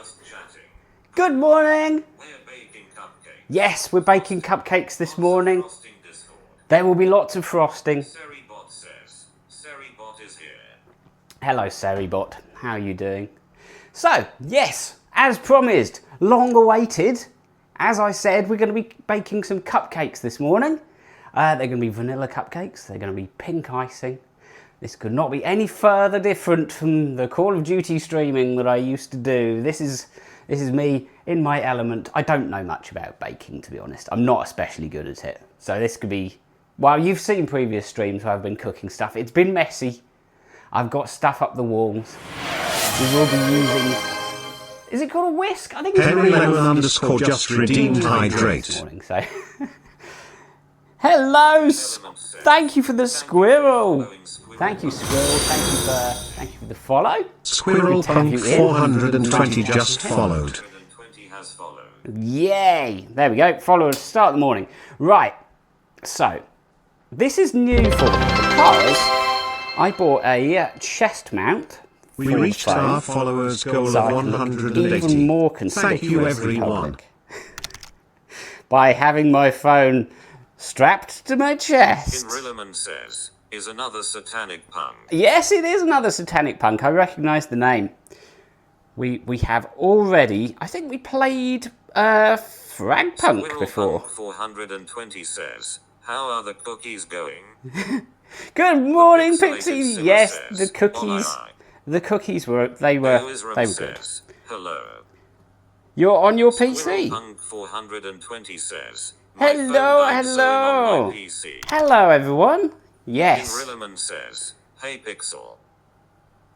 just chatting. Good morning. We're baking cupcakes. Yes, we're baking cupcakes this morning. Frosting Discord. There will be lots of frosting. Seribot says, Seribot is here. Hello, Seribot. How are you doing? So, yes, as promised, long awaited. As I said, we're going to be baking some cupcakes this morning. They're going to be vanilla cupcakes. They're going to be pink icing. This could not be any further different from the Call of Duty streaming that I used to do. This is me in my element. I don't know much about baking, to be honest. I'm not especially good at it. So this could be... Well, you've seen previous streams where I've been cooking stuff. It's been messy. I've got stuff up the walls. We will be using... Is it called a whisk? I think it's Henry Lemon _ just redeemed hydrate. This morning, so... Hello! Thank you for the squirrel! Thank you, Squirrel. Thank you for the follow. Squirrel Punk 420 just followed. Yay! There we go. Followers start the morning. Right. So, this is new for me because I bought a chest mount. We reached our followers goal of 180. Even more conspicuous. Thank you, everyone. By having my phone strapped to my chest. Inrilliman says, is another satanic punk. Yes, it is another satanic punk. I recognise the name. We have already... I think we played Frag Punk before. Punk 420 says, how are the cookies going? Good morning, Pixie. Says, yes, the cookies. The cookies were good. Says, hello. You're on your PC. Punk 420 says, hello. Hello, everyone. Yes. Inrilliman says, hey Pixel.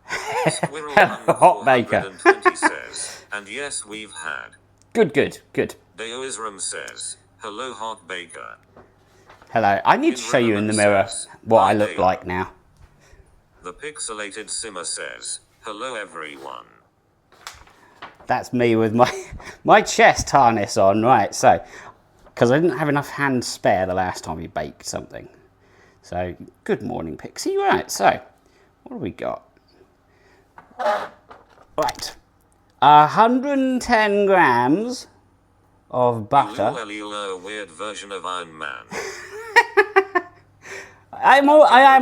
Hot Baker. Says, and yes, we've had. Good. Deo Isram says, hello Hot Baker. Hello. I need to show you in the mirror what I look like now. The pixelated Simmer says, hello everyone. That's me with my chest harness on, right, so, because I didn't have enough hands spare the last time we baked something. So, good morning, Pixie. Right, so, what have we got? Right, 110 grams of butter. A weird version of Iron Man. I am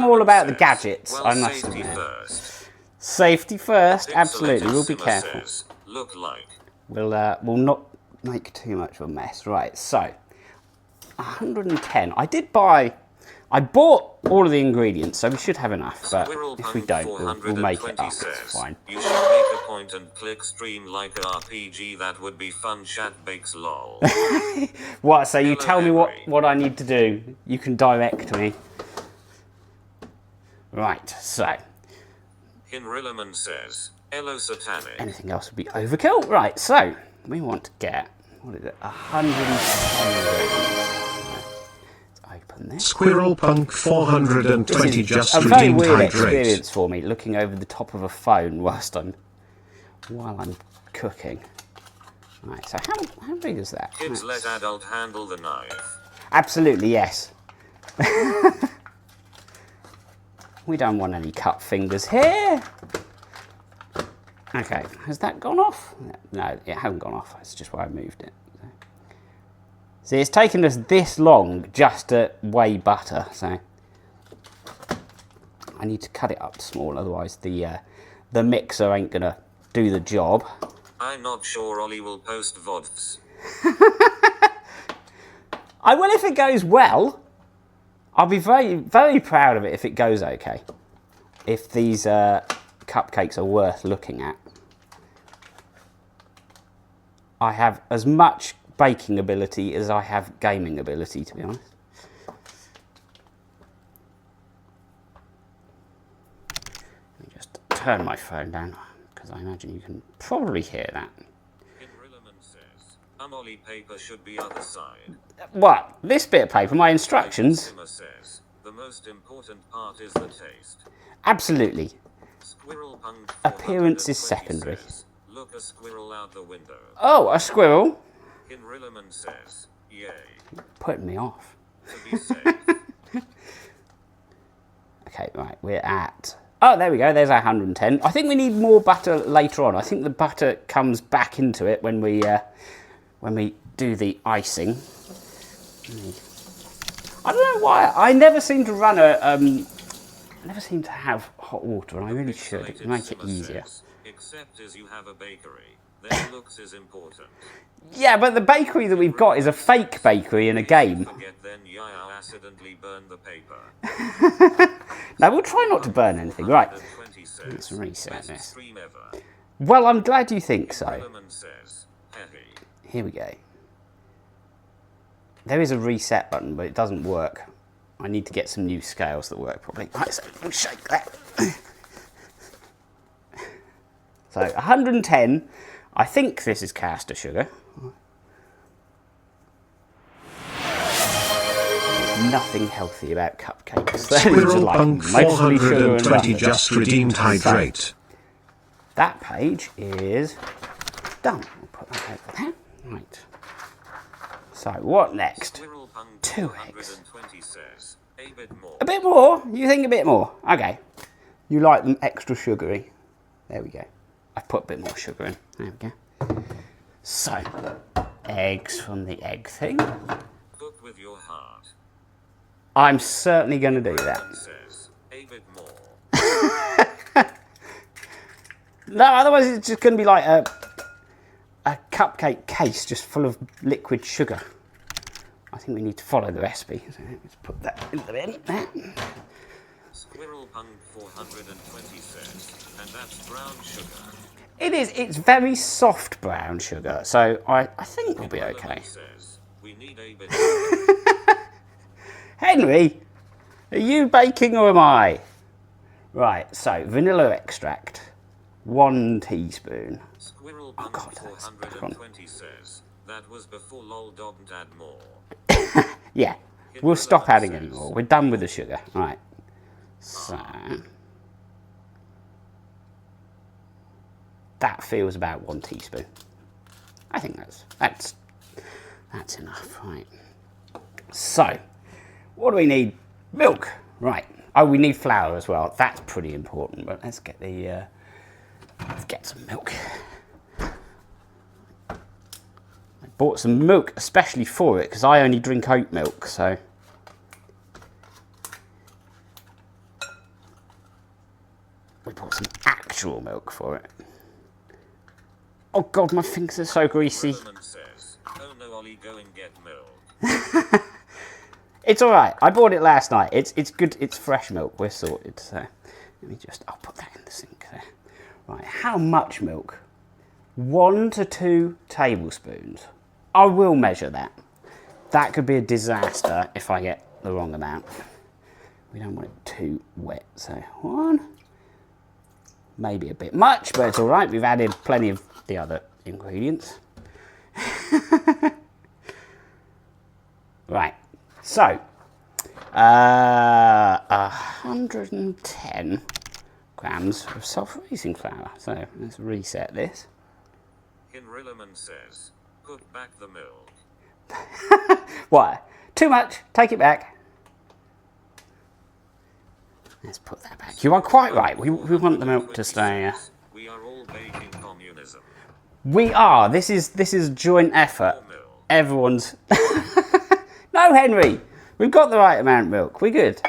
all about the gadgets, well, I must safety admit. first. Safety first, absolutely, we'll be careful. Says, look like. We'll not make too much of a mess. Right, so, 110. I bought all of the ingredients, so we should have enough, but if we don't, we'll make it up, it's fine. You should make a point and click stream like a RPG, that would be fun, chat bakes lol. What, so you Hello, tell me Henry. what I need to do, you can direct me. Right, so. Inrilliman says, hello satanic. Anything else would be overkill. Right, so, we want to get, what is it, 110. Open this. Squirrel Punk 420 just a very redeemed weird hydrate. experience for me, looking over the top of a phone while I'm cooking. Right, so how big is that? Kids let adult handle the knife. Absolutely, yes. We don't want any cut fingers here. Okay, has that gone off? No, it hasn't gone off. It's just where I moved it. See, it's taken us this long just to weigh butter, so I need to cut it up small, otherwise the mixer ain't gonna do the job. I'm not sure Ollie will post VODs. I will if it goes well. I'll be very, very proud of it if it goes okay. If these cupcakes are worth looking at. I have as much baking ability as I have gaming ability, to be honest. Let me just turn my phone down, because I imagine you can probably hear that. Inrilliman says, Ollie paper should be other side. What? This bit of paper, my instructions? Simmer says, the most important part is the taste. Absolutely. Squirrel Punk Appearance is 420 secondary. Says, look a squirrel out the window. Oh, a squirrel? Inrilliman says, yay. Putting me off. To be safe. Okay, right, we're at Oh, there we go. There's our 110. I think we need more butter later on. I think the butter comes back into it when we do the icing. I don't know why. I never seem to run I never seem to have hot water, and I really should. It would make it easier. Except as you have a bakery, then looks is important. Yeah, but the bakery that we've got is a fake bakery in a game. Forget then I accidentally burn the paper. No, we'll try not to burn anything. Right, let's reset this. Well, I'm glad you think so. Here we go. There is a reset button, but it doesn't work. I need to get some new scales that work properly. Right, so we'll shake that. So 110. I think this is caster sugar. Nothing healthy about cupcakes. Squirrel Punk 420 just redeemed hydrate. So, that page is done. We'll put that over there. Right. So what next? 2 eggs. A bit more? You think a bit more? Okay. You like them extra sugary. There we go. I've put a bit more sugar in. There we go. So, eggs from the egg thing. Cook with your heart. I'm certainly going to do that. A bit more. No, otherwise it's just going to be like a cupcake case just full of liquid sugar. I think we need to follow the recipe. So let's put that in the bin. Squirrel Punk 420 says, and that's brown sugar. It is. It's very soft brown sugar, so I think we'll be okay. Says, we need a bit. Henry, are you baking or am I? Right, so vanilla extract, 1 teaspoon. Squirrel Punk 420 says, that was before lol didn't add more. Yeah, we'll stop adding any more. We're done with the sugar. Right, so that feels about 1 teaspoon. I think that's enough, right? So, what do we need? Milk, right? Oh, we need flour as well. That's pretty important. But let's get let's get some milk. I bought some milk especially for it because I only drink oat milk, so. We bought some actual milk for it. Oh God, my fingers are so greasy. Says, oh no, Ollie, go and get milk. It's all right. I bought it last night. It's good. It's fresh milk. We're sorted. So let me I'll put that in the sink there. Right. How much milk? 1 to 2 tablespoons. I will measure that. That could be a disaster if I get the wrong amount. We don't want it too wet. So 1. Maybe a bit much, but it's all right. We've added plenty of the other ingredients. Right. So, 110 grams of self-raising flour. So, let's reset this. Hinrilliman says, put back the milk. What? Too much. Take it back. Let's put that back. You are quite right. We want the milk to stay. We are all baking communism. We are. This is a joint effort. Everyone's. No, Henry. We've got the right amount of milk. We're good.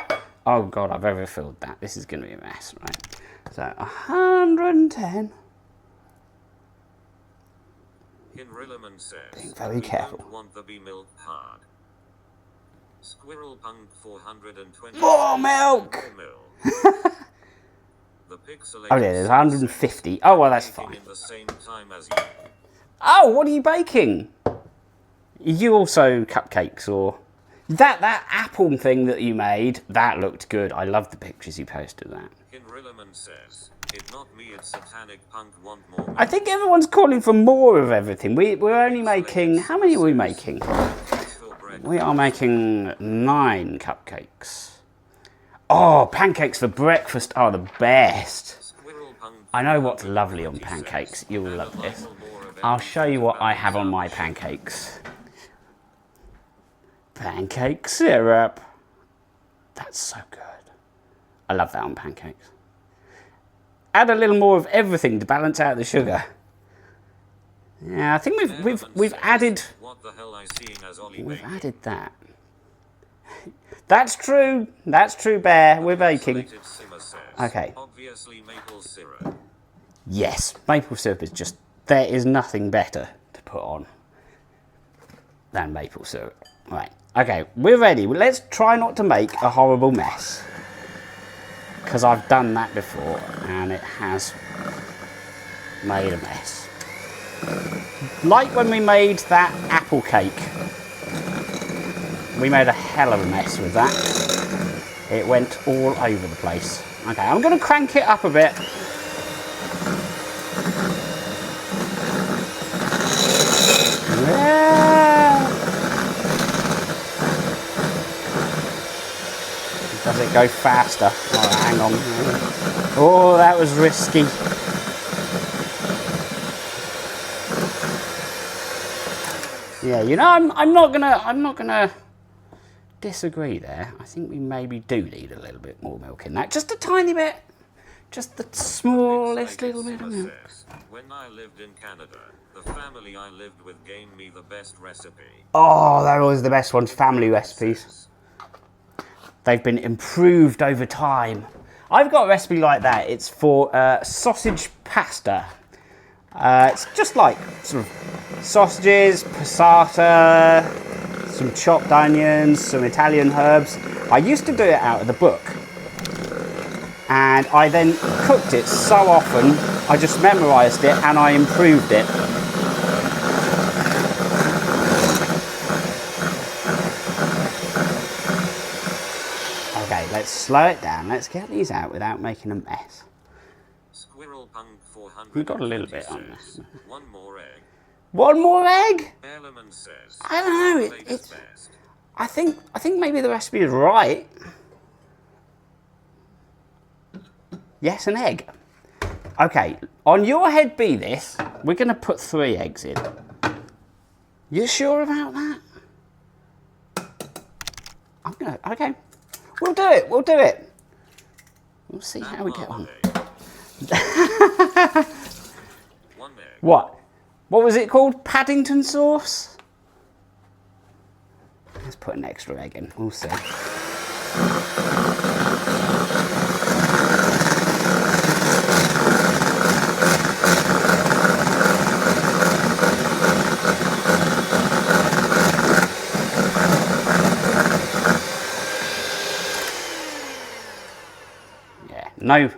Oh God, I've overfilled that. This is going to be a mess, right? So 110. Hinrilliman says, being very careful. Don't want the bee milk hard. Squirrel Punk 420. More milk. The pixelated Oh yeah, there's 150. Oh well, that's fine. In the same time as you. Oh, what are you baking? You also cupcakes or that apple thing that you made? That looked good. I love the pictures you posted of that. Hinrilliman says, it not me, it's satanic punk want more milk. I think everyone's calling for more of everything. We're only making, how many are we making? We are making 9 cupcakes. Oh, pancakes for breakfast are the best. I know what's lovely on pancakes. You will love this. I'll show you what I have on my pancakes. Pancake syrup. That's so good. I love that on pancakes. add a little more of everything to balance out the sugar. Yeah, I think we've added. What the hell I seeing as Ollie We've baking? added that. That's true. That's true, Bear. We're baking. Selected simmer says, Okay. obviously maple syrup. Yes, maple syrup is just. There is nothing better to put on than maple syrup. Right. Okay, we're ready. Let's try not to make a horrible mess. Because I've done that before and it has made a mess. Like when we made that apple cake. We made a hell of a mess with that. It went all over the place. Okay, I'm going to crank it up a bit. Yeah. Does it go faster? Oh, hang on. Oh, that was risky. Yeah, you know, I'm not gonna disagree there. I think we maybe do need a little bit more milk in that. Just a tiny bit. Just the smallest little bit of milk. When I lived in Canada, the family I lived with gave me the best recipe. Oh, they're always the best ones, family recipes. They've been improved over time. I've got a recipe like that. It's for sausage pasta. It's just like sort of sausages, passata, some chopped onions, some Italian herbs. I used to do it out of the book. And I then cooked it so often, I just memorised it and I improved it. Okay, let's slow it down. Let's get these out without making a mess. Squirrel Punk 400 We've got a little bit on says, there. one more egg. One more egg? Element says, I don't know. it's best. I think maybe the recipe is right. Yes, an egg. Okay, on your head be this. We're going to put 3 eggs in. You sure about that? Okay. We'll do it. We'll do it. We'll see how we get on. One egg. What? What was it called? Paddington sauce? Let's put an extra egg in. We'll see.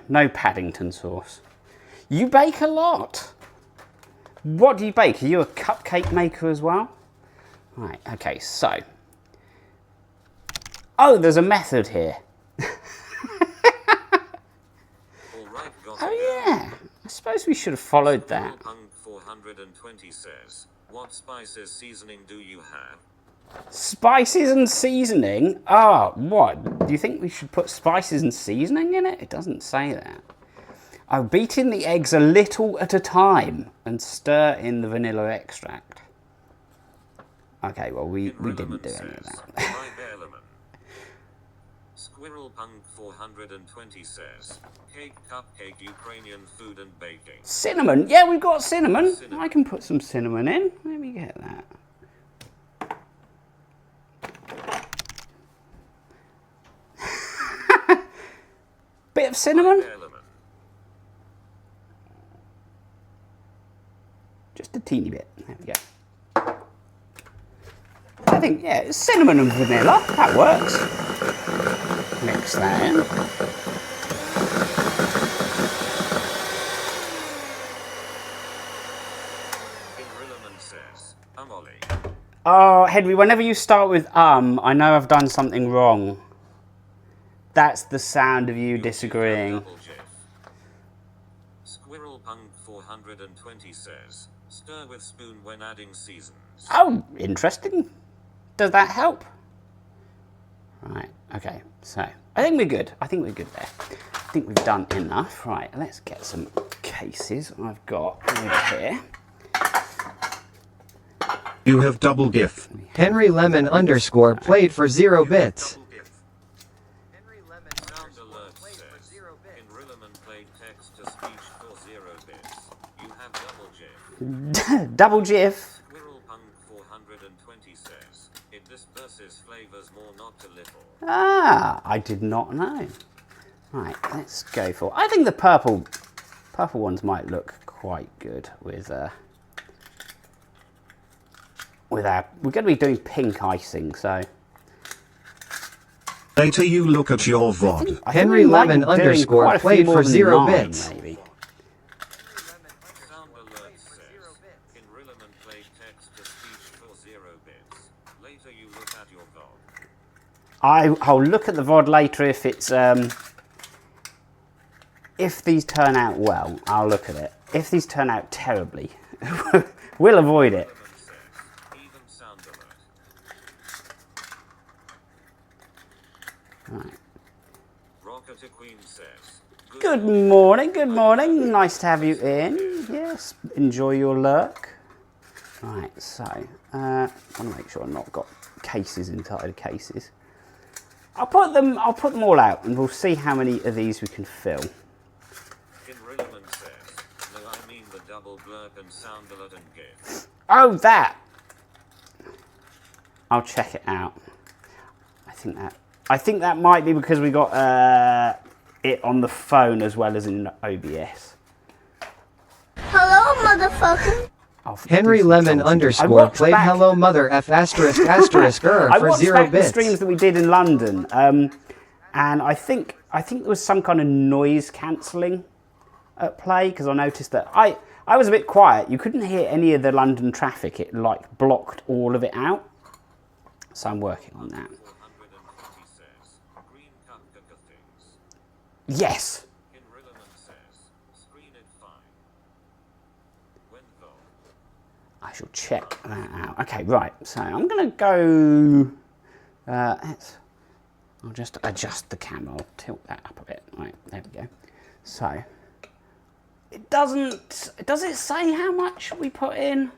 No Paddington sauce. You bake a lot. What do you bake? Are you a cupcake maker as well? Right, okay, so. Oh, there's a method here. Oh yeah, I suppose we should have followed that. Punk 420 says, what spices seasoning do you have? Spices and seasoning? Ah, what? Do you think we should put spices and seasoning in it? It doesn't say that. Oh, beat in the eggs a little at a time and stir in the vanilla extract. Okay, well, we didn't do any of that. Squirrel Punk 420 says, cake, cupcake, Ukrainian food and baking. Cinnamon? Yeah, we've got cinnamon. I can put some cinnamon in. Let me get that. Bit of cinnamon. Just a teeny bit. There we go. I think, yeah, cinnamon and vanilla. That works. Mix that in. Says, Ollie. Oh, Henry, whenever you start with I know I've done something wrong. That's the sound of you disagreeing. Squirrel Punk 420 says, stir with spoon when adding seasons. Oh, interesting. Does that help? Right, okay, so I think we're good. I think we're good there. I think we've done enough. Right, let's get some cases I've got over here. You have double GIF. Henry Lemon _ played for 0 bits. Sound alert says, in Rilliman played text to speech Double GIF. Squirrel Punk 420 says, it disperses flavors more not to little. Ah, I did not know. Right, let's go for... I think the purple ones might look quite good with our... We're going to be doing pink icing, so... Later you look at your VOD. I think Henry we might Lemon be doing underscore quite a few played more for than 0 9, bits. Maybe. Sound alert says, in Rilliman played text to speech for 0 bits. Later you look at your VOD. I'll look at the VOD later if it's... if these turn out well, I'll look at it. If these turn out terribly, we'll avoid it. Rilliman says, even sound alert. Right. Rocket Queen says, Good morning, good morning. Nice to have you in. Yes, enjoy your lurk. Right, so, I want to make sure I've not got cases inside of cases. I'll put them all out and we'll see how many of these we can fill. In Rilliman says, no, I mean the double blurb and sound alert and GIF. Oh, that! I'll check it out. I think that might be because we got it on the phone as well as in OBS. Hello, motherfucker. Henry Lemon underscore played hello mother F asterisk asterisk I for watched 0 back the bits. streams that we did in London, and I think there was some kind of noise cancelling at play because I noticed that I was a bit quiet. You couldn't hear any of the London traffic. It like blocked all of it out. So I'm working on that. 420 says, green cupcake things. Yes. In Rilliman says, screen it fine. When though? I shall check that out. Okay, right. So I'm going to go. I'll just adjust the camera. I'll tilt that up a bit. Right, there we go. So it doesn't. Does it say how much we put in?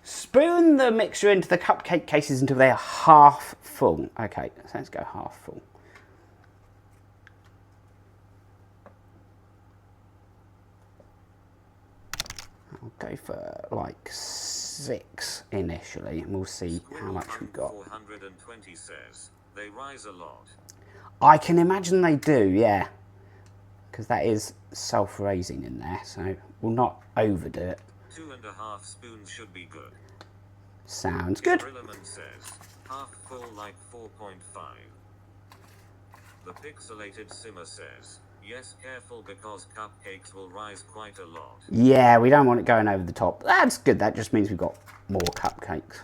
Spoon the mixture into the cupcake cases until they are half full. Okay, so let's go half full. I'll go for like 6 initially, and we'll see how much we've got. 420 says, they rise a lot. I can imagine they do, yeah. Because that is self-raising in there, so we'll not overdo it. 2.5 spoons should be good. Sounds good. Rilliman says, half full like 4.5. The pixelated simmer says, yes, careful because cupcakes will rise quite a lot. Yeah, we don't want it going over the top. That's good. That just means we've got more cupcakes.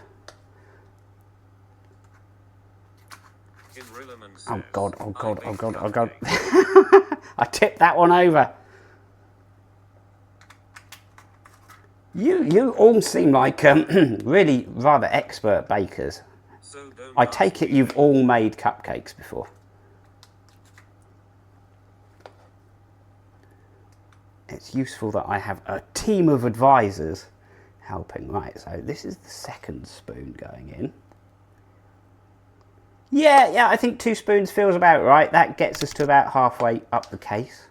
In Rilliman says, Oh God, oh God, I oh make God, oh God. cupcakes. I tipped that one over. You all seem like really rather expert bakers. So don't I ask take it me. you've all made cupcakes before. It's useful that I have a team of advisors helping. Right, so this is the second spoon going in. Yeah, I think 2 spoons feels about right. That gets us to about halfway up the case.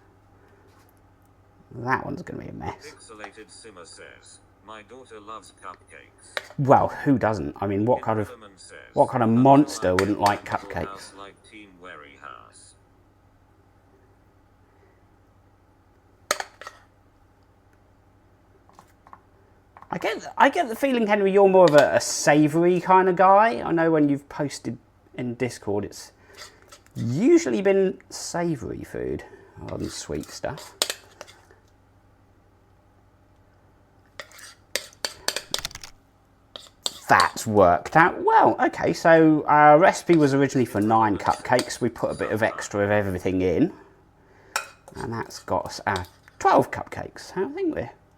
That one's going to be a mess. Pixelated simmer says, my daughter loves cupcakes. Well, who doesn't? I mean, what kind of monster wouldn't like cupcakes? Like Teen Wary House. I get the feeling, Henry, you're more of a savoury kind of guy. I know when you've posted in Discord, it's usually been savoury food rather than sweet stuff. That's worked out well. Okay, so our recipe was originally for 9 cupcakes. We put a bit of extra of everything in, and that's got us our 12 cupcakes.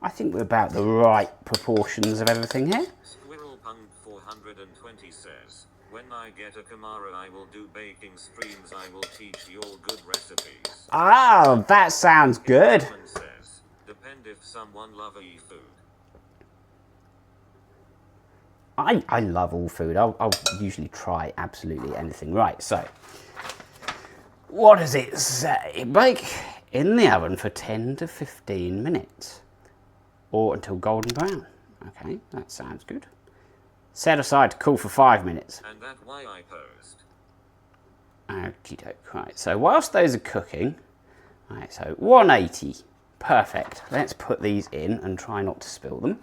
I think we're about the right proportions of everything here. Squirrel Punk 420 says, when I get a Kamara I will do baking streams. I will teach you all good recipes. Ah, that sounds good. Rilliman says, depend if someone love a food. I love all food. I'll usually try absolutely anything. Right, so what does it say? Bake in the oven for 10 to 15 minutes. or until golden brown. Okay, that sounds good. Set aside to cool for 5 minutes. And that's why I posed. Okie doke. Right, so whilst those are cooking, right, so 180. Perfect. Let's put these in and try not to spill them.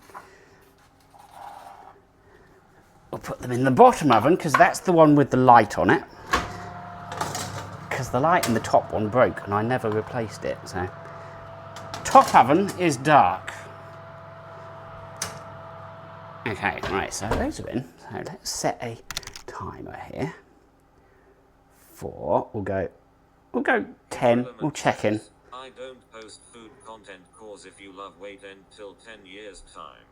We'll put them in the bottom oven because that's the one with the light on it. Because the light in the top one broke and I never replaced it. So, top oven is dark. Okay, right, so those are in. So let's set a timer here. We'll go 10, we'll check in. I don't post food content cause if you love wait until 10 years time.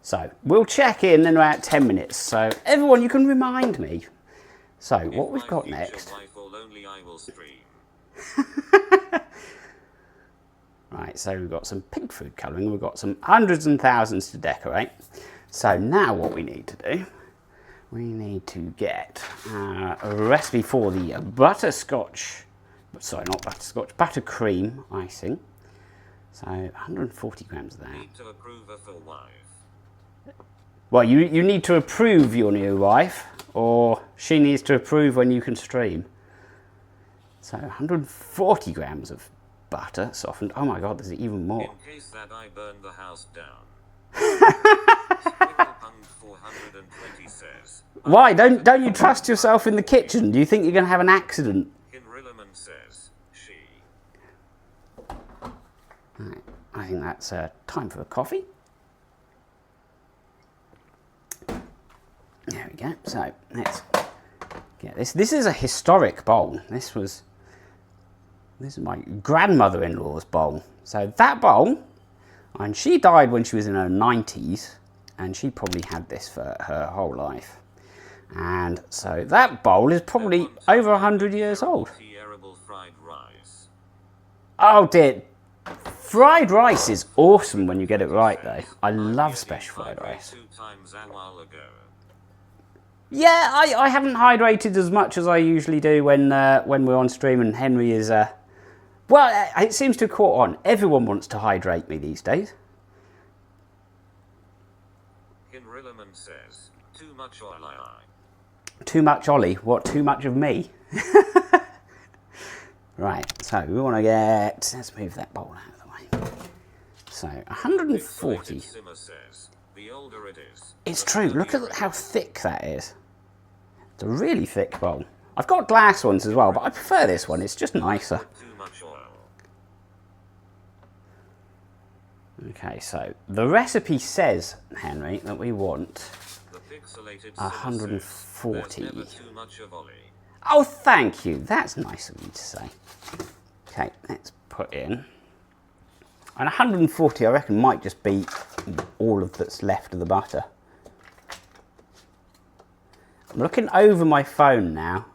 So we'll check in about 10 minutes. So everyone, you can remind me. So what we've got next. Only I will stream. Right, so we've got some pig food colouring, we've got some hundreds and thousands to decorate. So now what we need to do, we need to get a recipe for the butterscotch, sorry, not butterscotch, buttercream icing. So 140 grams of that. Need to approve of a wife. Well, you need to approve your new wife, or she needs to approve when you can stream. So 140 grams of butter softened. Oh my god, there's even more. In case that I burn the house down. 420 says. Why? Don't you trust yourself in the kitchen? Do you think you're going to have an accident? Kinrilliman says, she. Right, I think that's time for a coffee. There we go. So let's get this. This is a historic bowl. This is my grandmother-in-law's bowl. So that bowl, and she died when she was in her 90s, and she probably had this for her whole life. And so that bowl is probably over 100 years old. Fried rice. Oh dear. Fried rice is awesome when you get it right though. I love special fried rice. 2 times a while ago. Yeah, I haven't hydrated as much as I usually do when we're on stream and Henry is... well, it seems to have caught on. Everyone wants to hydrate me these days. Kinrilliman says, too much oil. Too much Ollie? What, too much of me? Right, so we want to get... Let's move that bowl out of the way. So, 140. Says, the older it is, it's true, look at how thick that is. It's a really thick bowl. I've got glass ones as well, but I prefer this one. It's just nicer. Too much oil. Okay, so the recipe says, Henry, that we want 140. Never too much of Ollie. Oh, thank you. That's nice of you to say. Okay, let's put in. And 140, I reckon, might just be all of that's left of the butter. I'm looking over my phone now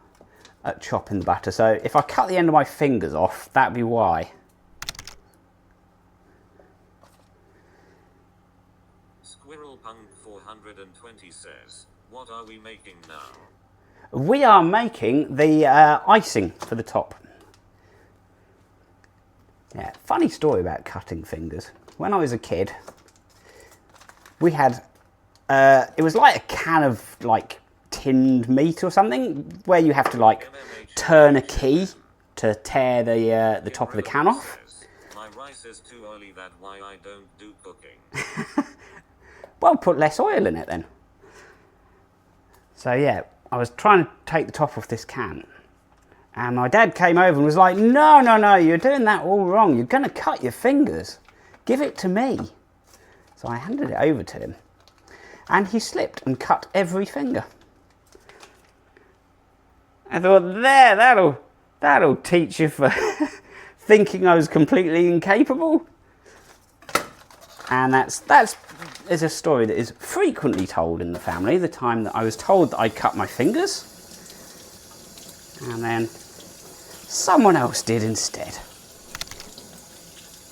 at chopping the butter. So if I cut the end of my fingers off, that'd be why. Squirrel Punk 420 says, what are we making now? We are making the icing for the top. Yeah, funny story about cutting fingers. When I was a kid, we had, it was like a can of like tinned meat or something, where you have to like turn a key to tear the top of the can off. My rice is too early, that's why I don't do cooking. Well, put less oil in it then. So yeah, I was trying to take the top off this can. And my dad came over and was like, no, no, no, you're doing that all wrong. You're going to cut your fingers. Give it to me. So I handed it over to him. And he slipped and cut every finger. I thought, there, that'll teach you for thinking I was completely incapable. And that's is a story that is frequently told in the family, the time that I was told that I cut my fingers. And then someone else did instead.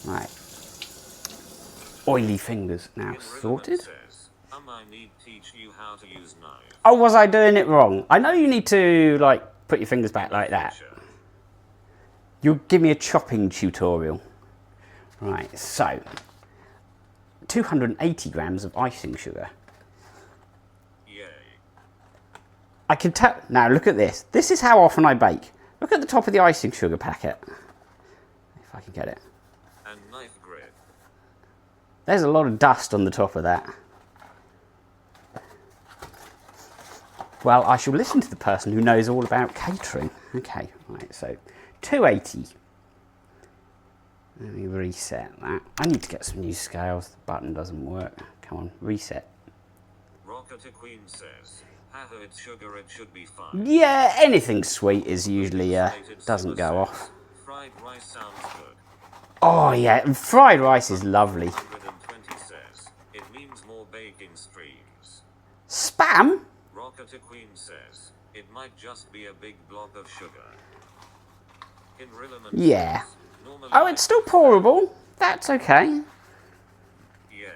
Right. Oily fingers now sorted. I need to teach you how to use knife. Oh, was I doing it wrong? I know you need to, like, put your fingers back like that. You'll give me a chopping tutorial. Right, so 280 grams of icing sugar. Yay. I can tell. Now look at this. This is how often I bake. Look at the top of the icing sugar packet. If I can get it. And knife grip. There's a lot of dust on the top of that. Well, I shall listen to the person who knows all about catering. Okay, right, so 280. Let me reset that. I need to get some new scales. The button doesn't work. Come on, reset. Rocket Queen says, haha, it's sugar, it should be fine. Yeah, anything sweet is usually doesn't go off. Fried rice sounds good. Oh yeah, and fried rice is lovely. 120 says, it means more baking streams. Spam? Rocket Queen says, it might just be a big block of sugar. In Rilliman Yeah. says, normally Oh, it's still pourable. That's okay. Yay.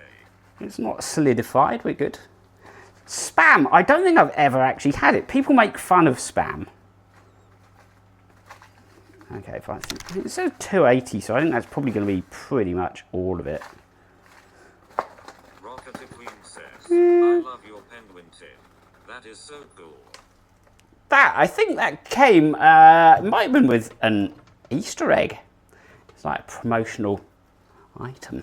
It's not solidified. We're good. Spam. I don't think I've ever actually had it. People make fun of spam. Okay, fine. It says 280, so I think that's probably going to be pretty much all of it. Rocket Queen says, I love your penguin tin. That is so cool. That, I think that came, it might have been with an Easter egg. It's like a promotional item.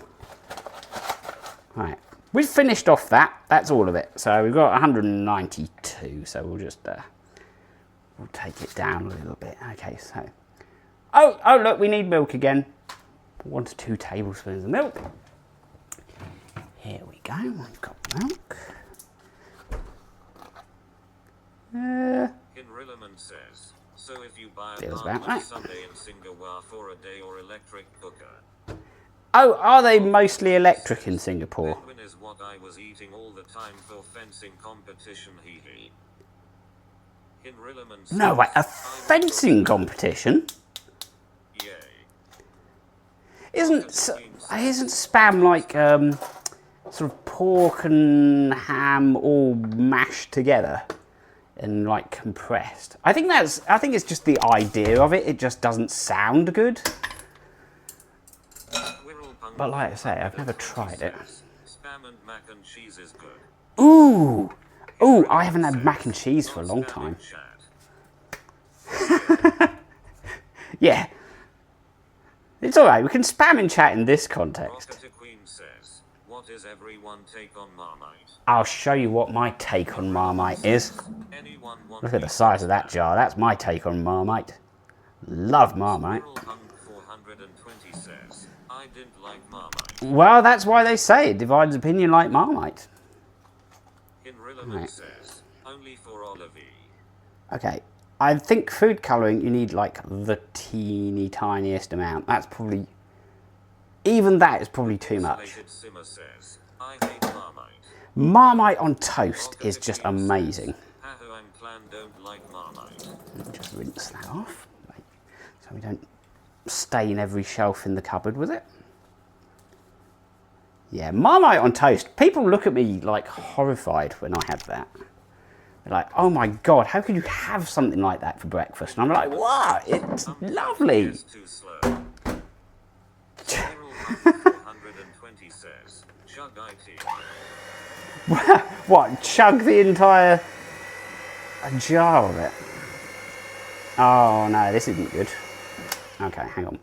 Right, we've finished off that. That's all of it. So we've got 192, so we'll just, we'll take it down a little bit. Okay, so, oh, look, we need milk again. 1 to 2 tablespoons of milk. Here we go, we've got milk. Rilliman says, so if you buy a Feels car about right. Sunday in Singapore for a day or electric cooker. Oh, are they mostly electric in Singapore? Penguin is what I was eating all the time for fencing competition, hee hee. Rilliman says, No, wait, a fencing competition? Yay. Isn't spam like sort of pork and ham all mashed together and like compressed? I think it's just the idea of it. It just doesn't sound good. But like I say, I've never tried it. Spam and mac and cheese is good. Ooh, I haven't had mac and cheese for a long time. Yeah. It's alright, we can spam and chat in this context. Rocket Queen says, what is everyone take on Marmite? I'll show you what my take on Marmite is. Anyone want Look at the size of that jar. That's my take on Marmite. Love Marmite. Squirrel Punk 420 says, I didn't like Marmite. Well, that's why they say it divides opinion like Marmite. Rilliman Right. says, only for OllyVee. Okay, I think food colouring you need like the teeny tiniest amount. That's probably, even that is probably too much. Insulated Simmer says, I hate Marmite. Marmite on toast is just amazing. Haha, I'm clan don't like Marmite. Let me just rinse that off, so we don't stain every shelf in the cupboard with it. Yeah, Marmite on toast. People look at me like horrified when I have that. They're like, oh my God, how could you have something like that for breakfast? And I'm like, what? It's lovely. It's too slow. Squirrel Punk 420 says, chug IT. What, chug the entire jar of it? Oh no, this isn't good. Okay, hang on.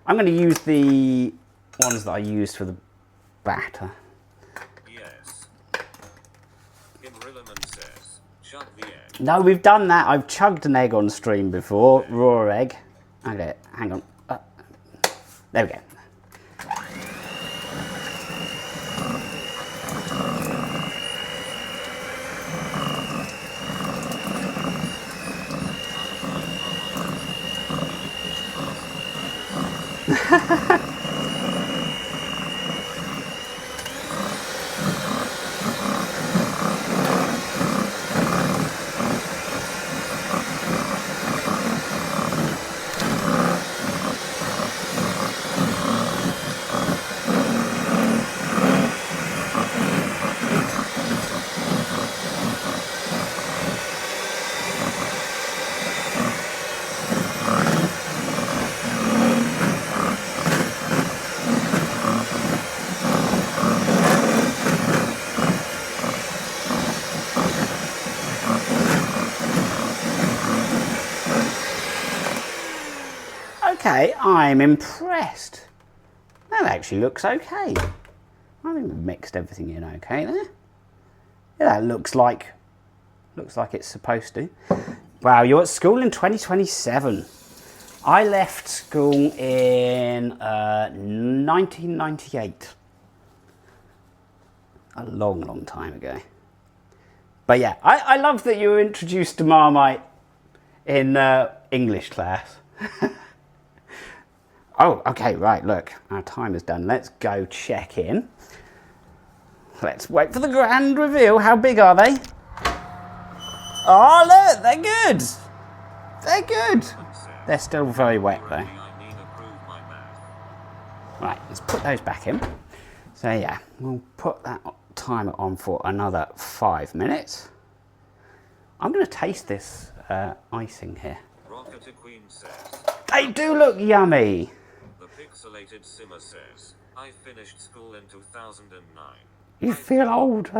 I'm gonna use the ones that I used for the batter. Yes. Rilliman says, chug the egg. No, we've done that. I've chugged an egg on stream before, raw egg. Okay, hang on. There we go. say I'm impressed. That actually looks okay. I think we've mixed everything in okay there. Yeah, that looks like it's supposed to. Wow, you're at school in 2027. I left school in 1998. A long, long time ago. But yeah, I love that you were introduced to Marmite in English class. Oh, okay, right, look, our time is done. Let's go check in. Let's wait for the grand reveal. How big are they? Oh, look, they're good. They're good. They're still very wet, though. Right, let's put those back in. So, yeah, we'll put that timer on for another 5 minutes. I'm going to taste this icing here. Queen says, They do look yummy. the pixelated simmer says, I finished school in 2009. You feel old.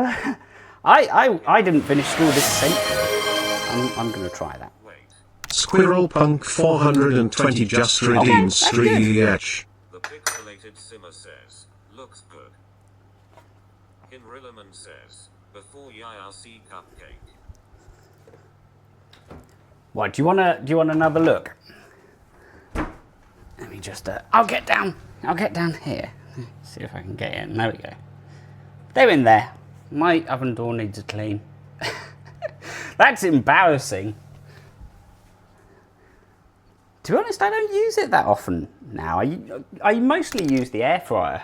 I didn't finish school this century. I'm going to try that. Wait, Squirrel Punk 420 just redeemed that's good. 3EH. the pixelated simmer says, looks good. Hinrillaman says, before YRC cupcake. What, do you want another look? Let me just I'll get down here. See if I can get in. There we go. They're in there. My oven door needs a clean. That's embarrassing. To be honest, I don't use it that often now. I mostly use the air fryer.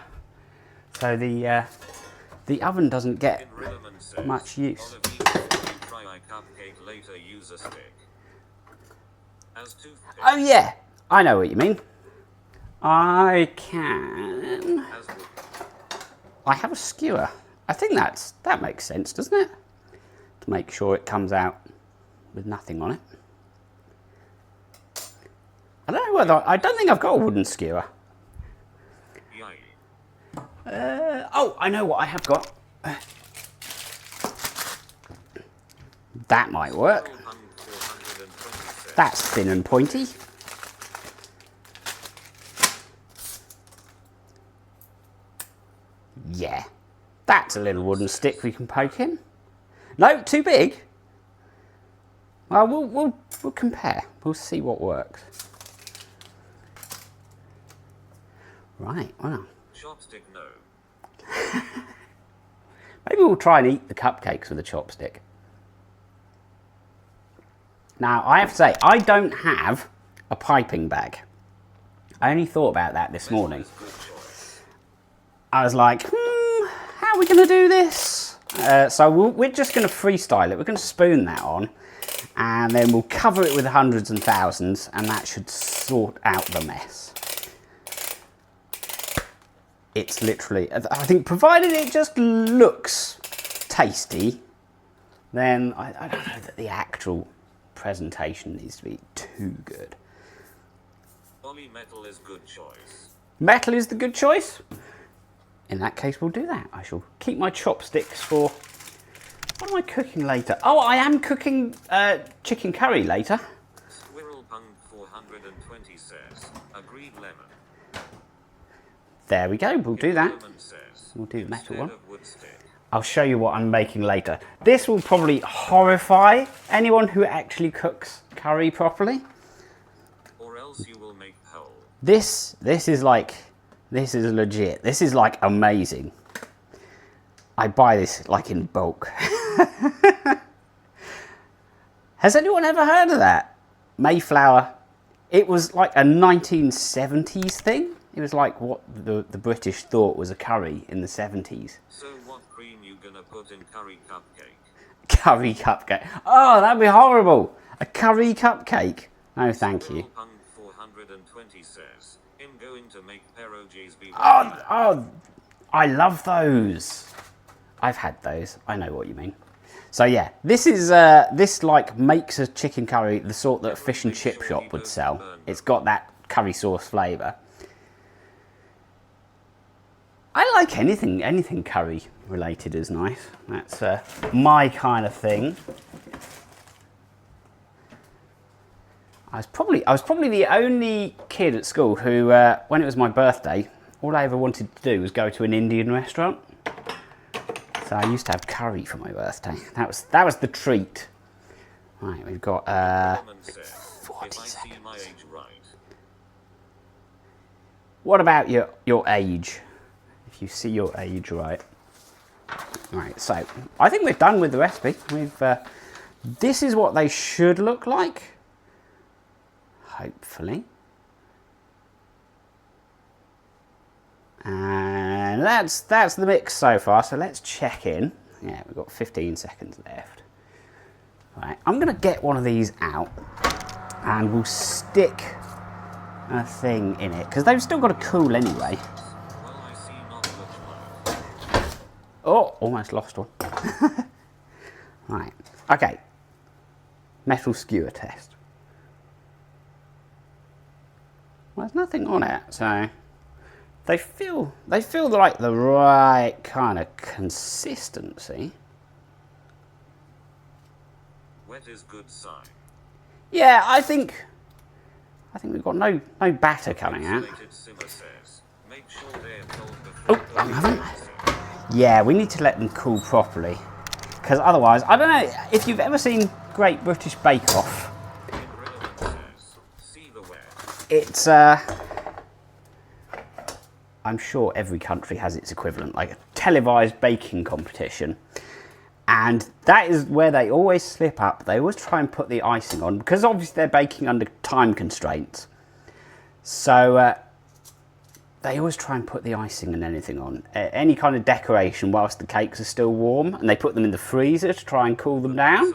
So the oven doesn't get Hinrillaman says, much use. OllyVee, try a cupcake later, use a stick. As toothpick. Oh yeah, I know what you mean. I can. As wood. I have a skewer. I think that makes sense, doesn't it? To make sure it comes out with nothing on it. I don't know whether I don't think I've got a wooden skewer. Yay. Oh, I know what I have got. That might work. That's thin and pointy. Yeah, that's a little wooden stick we can poke in. No, too big. Well, we'll compare. We'll see what works. Right. Well. Chopstick, no. Maybe we'll try and eat the cupcakes with a chopstick. Now, I have to say, I don't have a piping bag. I only thought about that this morning. I was like, how are we going to do this? So we're just going to freestyle it. We're going to spoon that on, and then we'll cover it with hundreds and thousands, and that should sort out the mess. It's literally, I think, provided it just looks tasty, then I don't know that the actual presentation needs to be too good. Poly metal is good choice. Metal is the good choice. In that case, we'll do that. I shall keep my chopsticks for... What am I cooking later? Oh, I am cooking chicken curry later. Squirrel Punk 420 says, agreed lemon. There we go, we'll do that. Hinrillaman says, We'll do the metal instead one. of wood stick. I'll show you what I'm making later. This will probably horrify anyone who actually cooks curry properly. Or else you will make hole. This is legit. This is like amazing. I buy this like in bulk. Has anyone ever heard of that? Mayflower. It was like a 1970s thing. It was like what the British thought was a curry in the 70s. So what cream you gonna put in curry cupcake? Curry cupcake. Oh, that'd be horrible. A curry cupcake. No, thank you. Squirrel Punk 420 says, I'm going to make pierogies be Oh, I love those. I've had those. I know what you mean. So yeah, this is this like makes a chicken curry the sort that a fish and chip shop would sell. It's got that curry sauce flavour. I like anything curry related is nice. That's my kind of thing. I was probably the only kid at school who, when it was my birthday, all I ever wanted to do was go to an Indian restaurant. So I used to have curry for my birthday. That was the treat. Right, we've got 40 seconds. What about your age? If you see your age right. Right, so I think we're done with the recipe. This is what they should look like. Hopefully. And that's the mix so far, so let's check in. Yeah, we've got 15 seconds left. Right, I'm going to get one of these out and we'll stick a thing in it, because they've still got to cool anyway. Oh, almost lost one. Right, okay. Metal skewer test. Well, there's nothing on it, so they feel like the right kind of consistency. Wet is good sign. Yeah, I think we've got no batter coming out. Oh, I haven't. Yeah, we need to let them cool properly, because otherwise, I don't know if you've ever seen Great British Bake Off. It's I'm sure every country has its equivalent, like a televised baking competition. And that is where they always slip up. They always try and put the icing on, because obviously they're baking under time constraints. So they always try and put the icing and anything on. Any kind of decoration whilst the cakes are still warm, and they put them in the freezer to try and cool them down.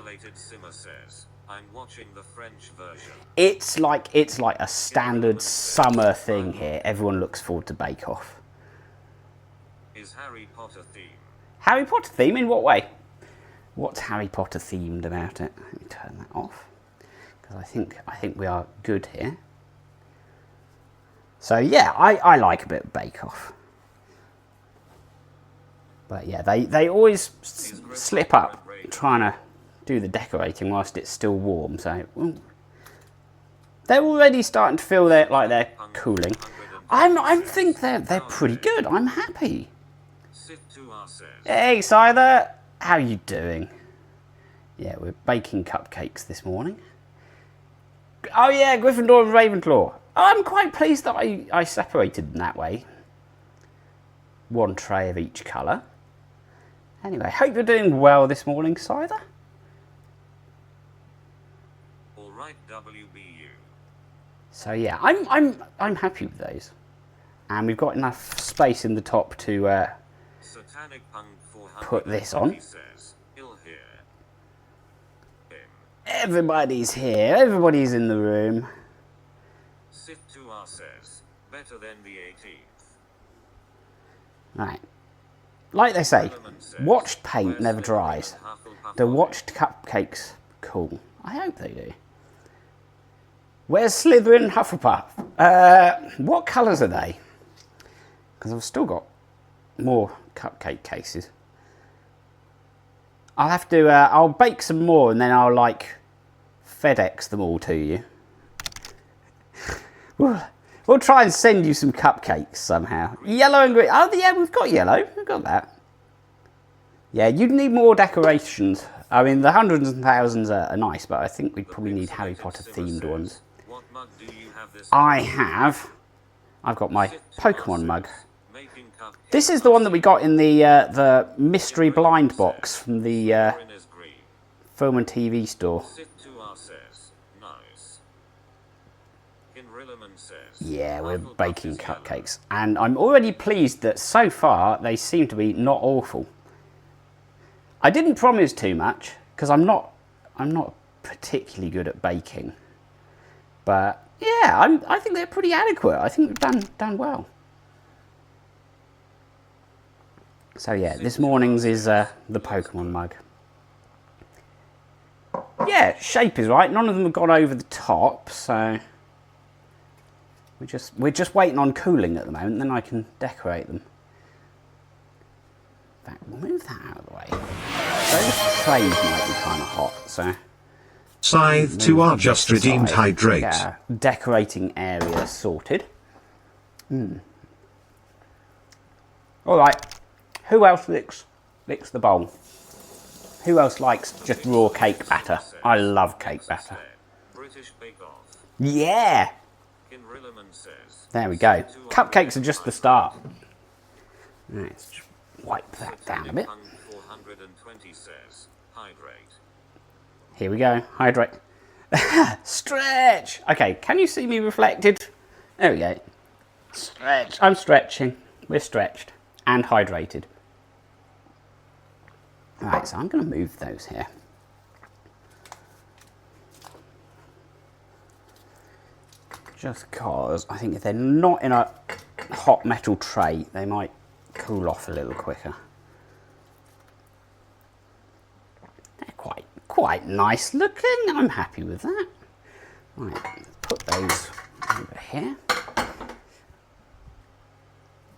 I'm watching the French version. It's like a standard summer thing here. Everyone looks forward to Bake Off. Is Harry Potter theme? Harry Potter theme in what way? What's Harry Potter themed about it? Let me turn that off, because I think we are good here. So yeah, I like a bit of Bake Off. But yeah, they always slip up trying to do the decorating whilst it's still warm. So they're already starting to feel like they're cooling. I think they're pretty good. I'm happy. Hey, Scyther, how you doing? Yeah, we're baking cupcakes this morning. Oh yeah, Gryffindor and Ravenclaw. I'm quite pleased that I separated them that way. One tray of each colour. Anyway, hope you're doing well this morning, Scyther. All right, WBU. So yeah, I'm happy with those, and we've got enough space in the top to put this on. Everybody's here. Everybody's in the room. Sit2R says, better than the 18th. Right. Like they say, watched paint never dries. The watched cupcakes cool. I hope they do. Where's Slytherin and Hufflepuff? What colours are they? Because I've still got more cupcake cases. I'll have to, I'll bake some more and then I'll like FedEx them all to you. We'll try and send you some cupcakes somehow. Yellow and green. Oh yeah, we've got yellow. We've got that. Yeah, you'd need more decorations. I mean, the hundreds and thousands are nice, but I think we'd probably need Harry Potter themed ones. I've got my Pokemon mug. This is the one that we got in the mystery blind box from the film and TV store. Yeah, we're baking cupcakes, and I'm already pleased that so far they seem to be not awful. I didn't promise too much because I'm not particularly good at baking, but yeah, I think they're pretty adequate. I think we've done well. So yeah, this morning's is the Pokemon mug. Yeah, shape is right. None of them have gone over the top, so we're just waiting on cooling at the moment. Then I can decorate them. In fact, we'll move that out of the way. Those trays might be kind of hot, so Scythe 2 are just redeemed Side. hydrate. Get our decorating area sorted. Alright, who else licks the bowl? Who else likes just raw cake batter? I love cake batter. British Bake Off. Yeah! Kinrilliman says. There we go. Cupcakes are just the start. Let's just wipe that down a bit. 420 says. Hydrate. Here we go. Hydrate. Stretch! Okay, can you see me reflected? There we go. Stretch. I'm stretching. We're stretched and hydrated. Right, so I'm going to move those here. Just because I think if they're not in a hot metal tray, they might cool off a little quicker. They're quite nice looking. I'm happy with that. Right, put those over here.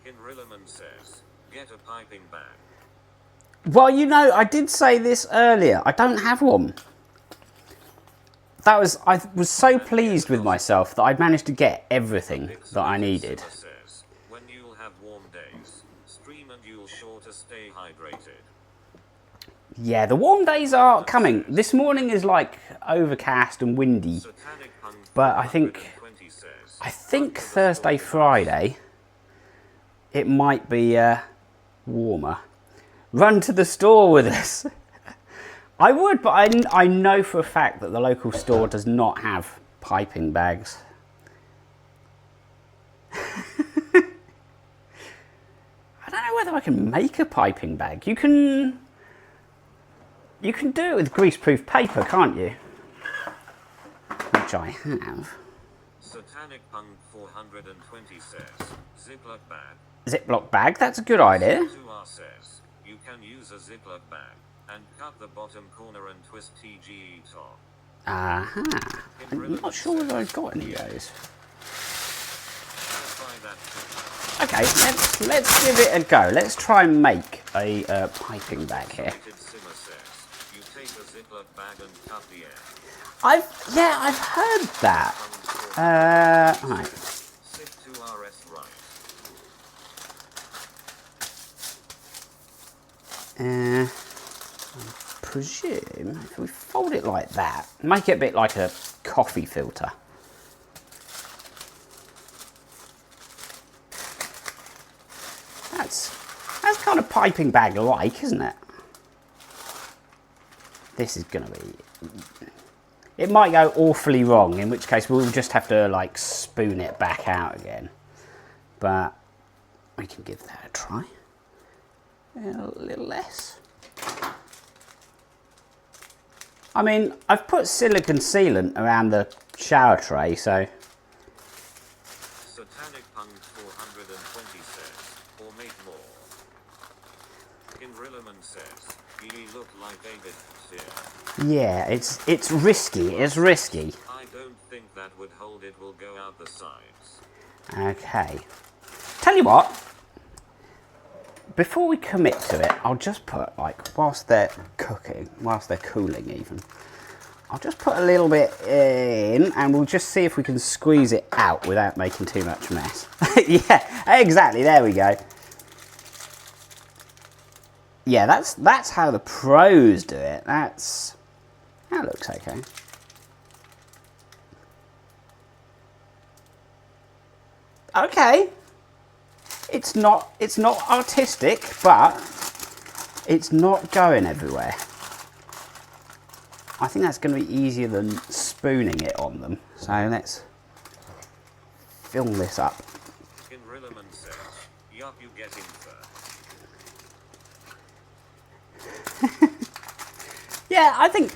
Kinrilliman says. Get a piping bag. Well, you know, I did say this earlier. I don't have one. I was so pleased with myself that I'd managed to get everything that I needed. Says, when you'll have warm days, stream and you'll sure to stay hydrated. Yeah, the warm days are coming. This morning is like overcast and windy, but I think Thursday, Friday, it might be warmer. Run to the store with us. I would, but I know for a fact that the local store does not have piping bags. I don't know whether I can make a piping bag. You can do it with greaseproof paper, can't you? Which I have. Satanic Punk 420 says. Ziploc bag. Ziploc bag, that's a good idea. 2R says. You can use a Ziploc bag and cut the bottom corner and twist TGE top. Aha. I'm not sure whether I've got any of those. Okay, let's give it a go. Let's try and make a piping bag here. Simmer says. You take a Ziploc bag and cut the end. I've heard that. Right. Sit 2RS right. I presume if we fold it like that, make it a bit like a coffee filter. That's kind of piping bag like, isn't it? This is gonna be. It might go awfully wrong, in which case we'll just have to like spoon it back out again. But we can give that a try. A little less. I mean, I've put silicone sealant around the shower tray, so. Satanic Punk 420 says, or make more. Kinrilliman says, ye look like a bit here. Yeah, it's risky. It's risky. I don't think that would hold. It will go out the sides. Okay. Tell you what. Before we commit to it, I'll just put, like, whilst they're cooking, whilst they're cooling even, I'll just put a little bit in and we'll just see if we can squeeze it out without making too much mess. Yeah, exactly, there we go. Yeah, that's how the pros do it. That looks okay. Okay. It's not artistic, but it's not going everywhere. I think that's going to be easier than spooning it on them. So let's fill this up. Kinrilliman says, yup, you get in first. Yeah, I think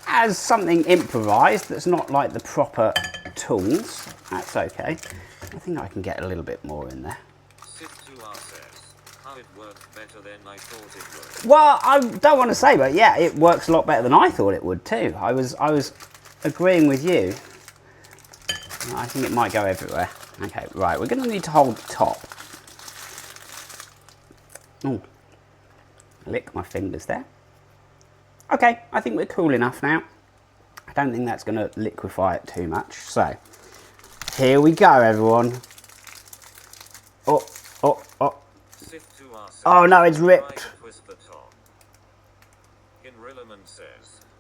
as something improvised that's not like the proper tools, that's okay. I think I can get a little bit more in there. Sit2R says, how it worked better than I thought it would. Well, I don't want to say, but yeah, it works a lot better than I thought it would too. I was agreeing with you. I think it might go everywhere. Okay, right, we're going to need to hold the top. Oh, lick my fingers there. Okay, I think we're cool enough now. I don't think that's going to liquefy it too much. So, here we go, everyone. Oh, oh, oh. Oh no, it's ripped.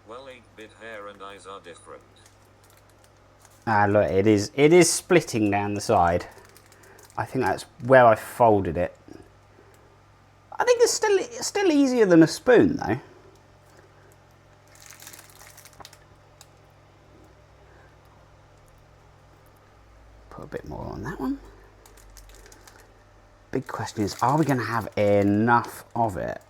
Well, 8-bit hair and eyes are different. Ah, look, it is splitting down the side. I think that's where I folded it. I think it's still easier than a spoon, though. Put a bit more on that one. Big question is, are we going to have enough of it?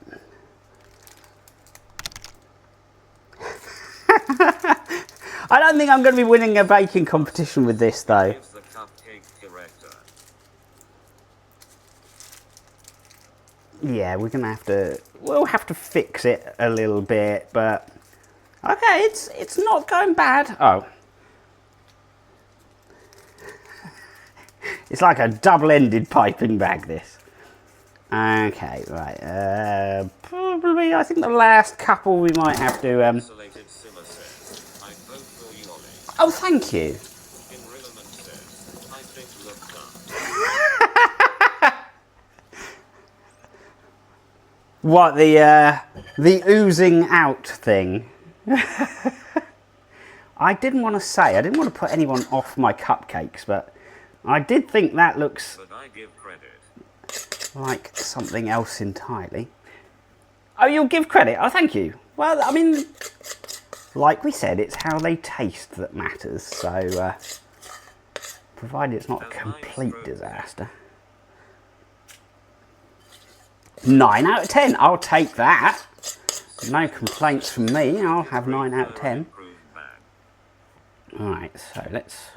I don't think I'm going to be winning a baking competition with this, though. Yeah, we'll have to fix it a little bit, but okay, it's not going bad. Oh. It's like a double-ended piping bag, this. Okay, right. Probably, I think the last couple we might have to... Oh, thank you. What, the oozing out thing? I didn't want to put anyone off my cupcakes, but I did think that looks like something else entirely. Oh, you'll give credit? Oh, thank you. Well, I mean, like we said, it's how they taste that matters, so provided it's not a complete disaster. 9 out of 10, I'll take that. No complaints from me, I'll have 9 out of 10. Alright, so let's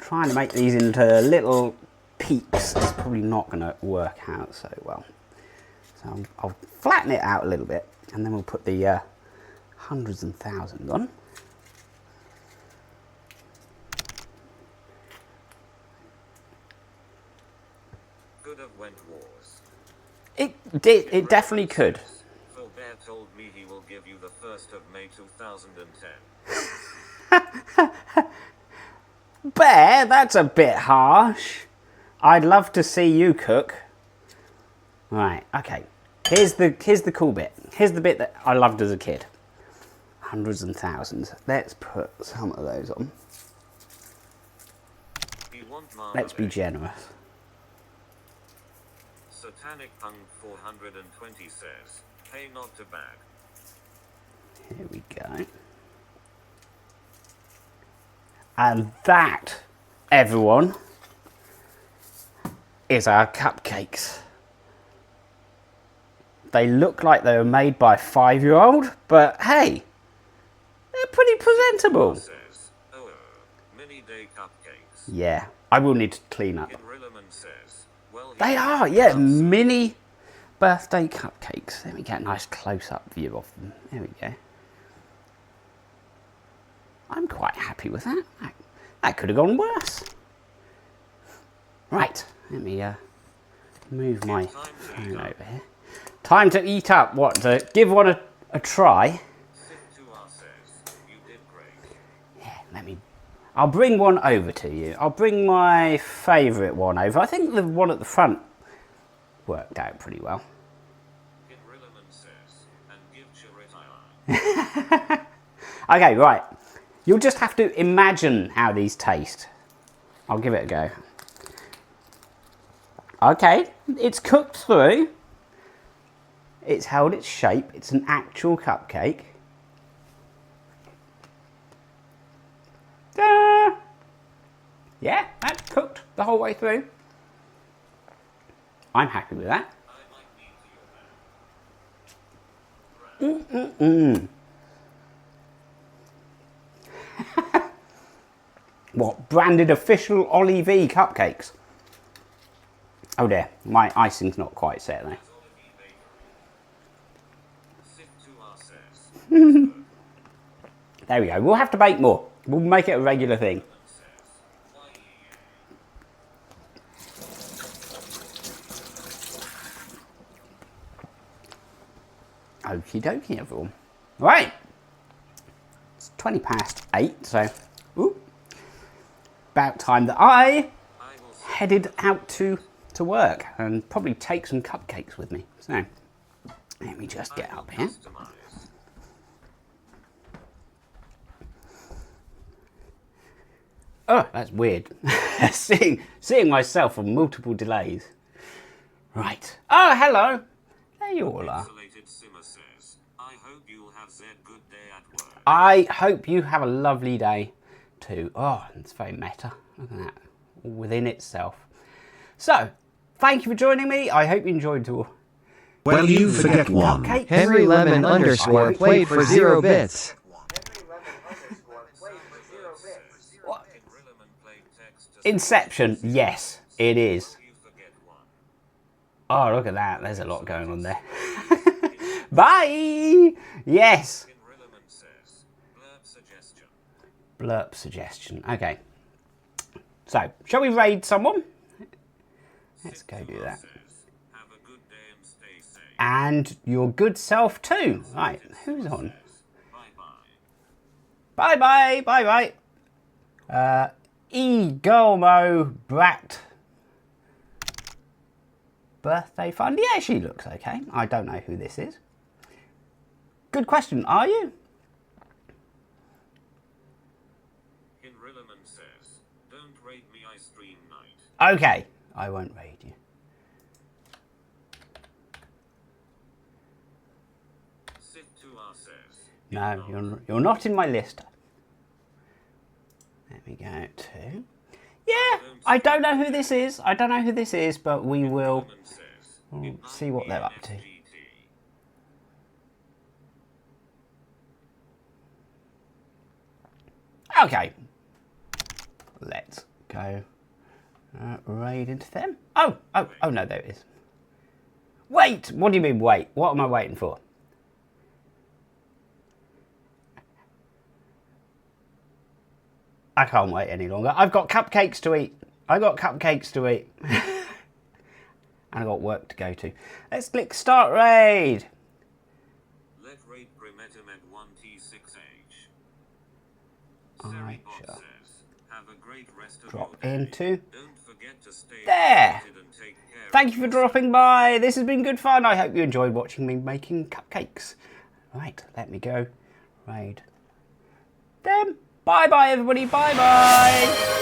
try and make these into little peaks. It's probably not going to work out so well. So I'll flatten it out a little bit, and then we'll put the hundreds and thousands on. Could have went wars. It definitely could. Phil Bear told me he will give you the 1st of May 2010. Bear, that's a bit harsh. I'd love to see you cook. Right, okay. Here's the cool bit. Here's the bit that I loved as a kid. Hundreds and thousands. Let's put some of those on. Let's be generous. Satanic Punk 420 says, "Hey, not to bag." Here we go. And that, everyone, is our cupcakes. They look like they were made by a 5-year-old, but hey, they're pretty presentable. Says, "Oh, mini day cupcakes." Yeah, I will need to clean up. Says, "Well, They are, yeah, mini birthday cupcakes. Let me get a nice close-up view of them. There we go. I'm quite happy with that. That could have gone worse. Right, let me move my phone over here. Time to eat up. What, to give one a try? Yeah, I'll bring one over to you. I'll bring my favourite one over. I think the one at the front worked out pretty well. Okay, right. You'll just have to imagine how these taste. I'll give it a go. Okay, it's cooked through. It's held its shape. It's an actual cupcake. Yeah, that's cooked the whole way through. I'm happy with that. What, branded official OllyVee cupcakes? Oh dear, my icing's not quite set there. There we go, we'll have to bake more. We'll make it a regular thing. Okie dokie, everyone. Right. It's 20 past 8, so about time that I headed out to work and probably take some cupcakes with me. So let me just get up here. Oh, that's weird. seeing myself on multiple delays. Right. Oh, hello. There you all are. I hope you'll have a good day at work. I hope you have a lovely day too. Oh, it's very meta. Look at that. All within itself. So, thank you for joining me. I hope you enjoyed it all. Well, you forget one. Cupcakes. Henry Lemon underscore played for 0 bits. Inception, yes, it is. Oh, look at that. There's a lot going on there. Bye! Yes. Blurb suggestion. Okay. So, shall we raid someone? Let's go do that. And your good self too. Right, who's on? Bye-bye, bye-bye. Egolmo Brat. Birthday fund? Yeah, she looks okay. I don't know who this is. Good question, are you? Hinrilleman says, don't raid me, I stream night. Okay, I won't raid you. No, you're not in my list. There we go, to... Yeah, I don't know who this is. I don't know who this is, but we'll see what they're up to. Okay. Let's go raid into them. Oh, no, there it is. Wait! What do you mean, wait? What am I waiting for? I can't wait any longer. I've got cupcakes to eat. I got cupcakes to eat. And I got work to go to. Let's click start raid. Let raid Primetum at 1T6H. I shall have a great rest of drop your day. into Don't forget to stay there. hydrated and take care Thank of you for dropping by. This has been good fun. I hope you enjoyed watching me making cupcakes. Right, let me go raid them. Bye-bye, everybody. Bye-bye.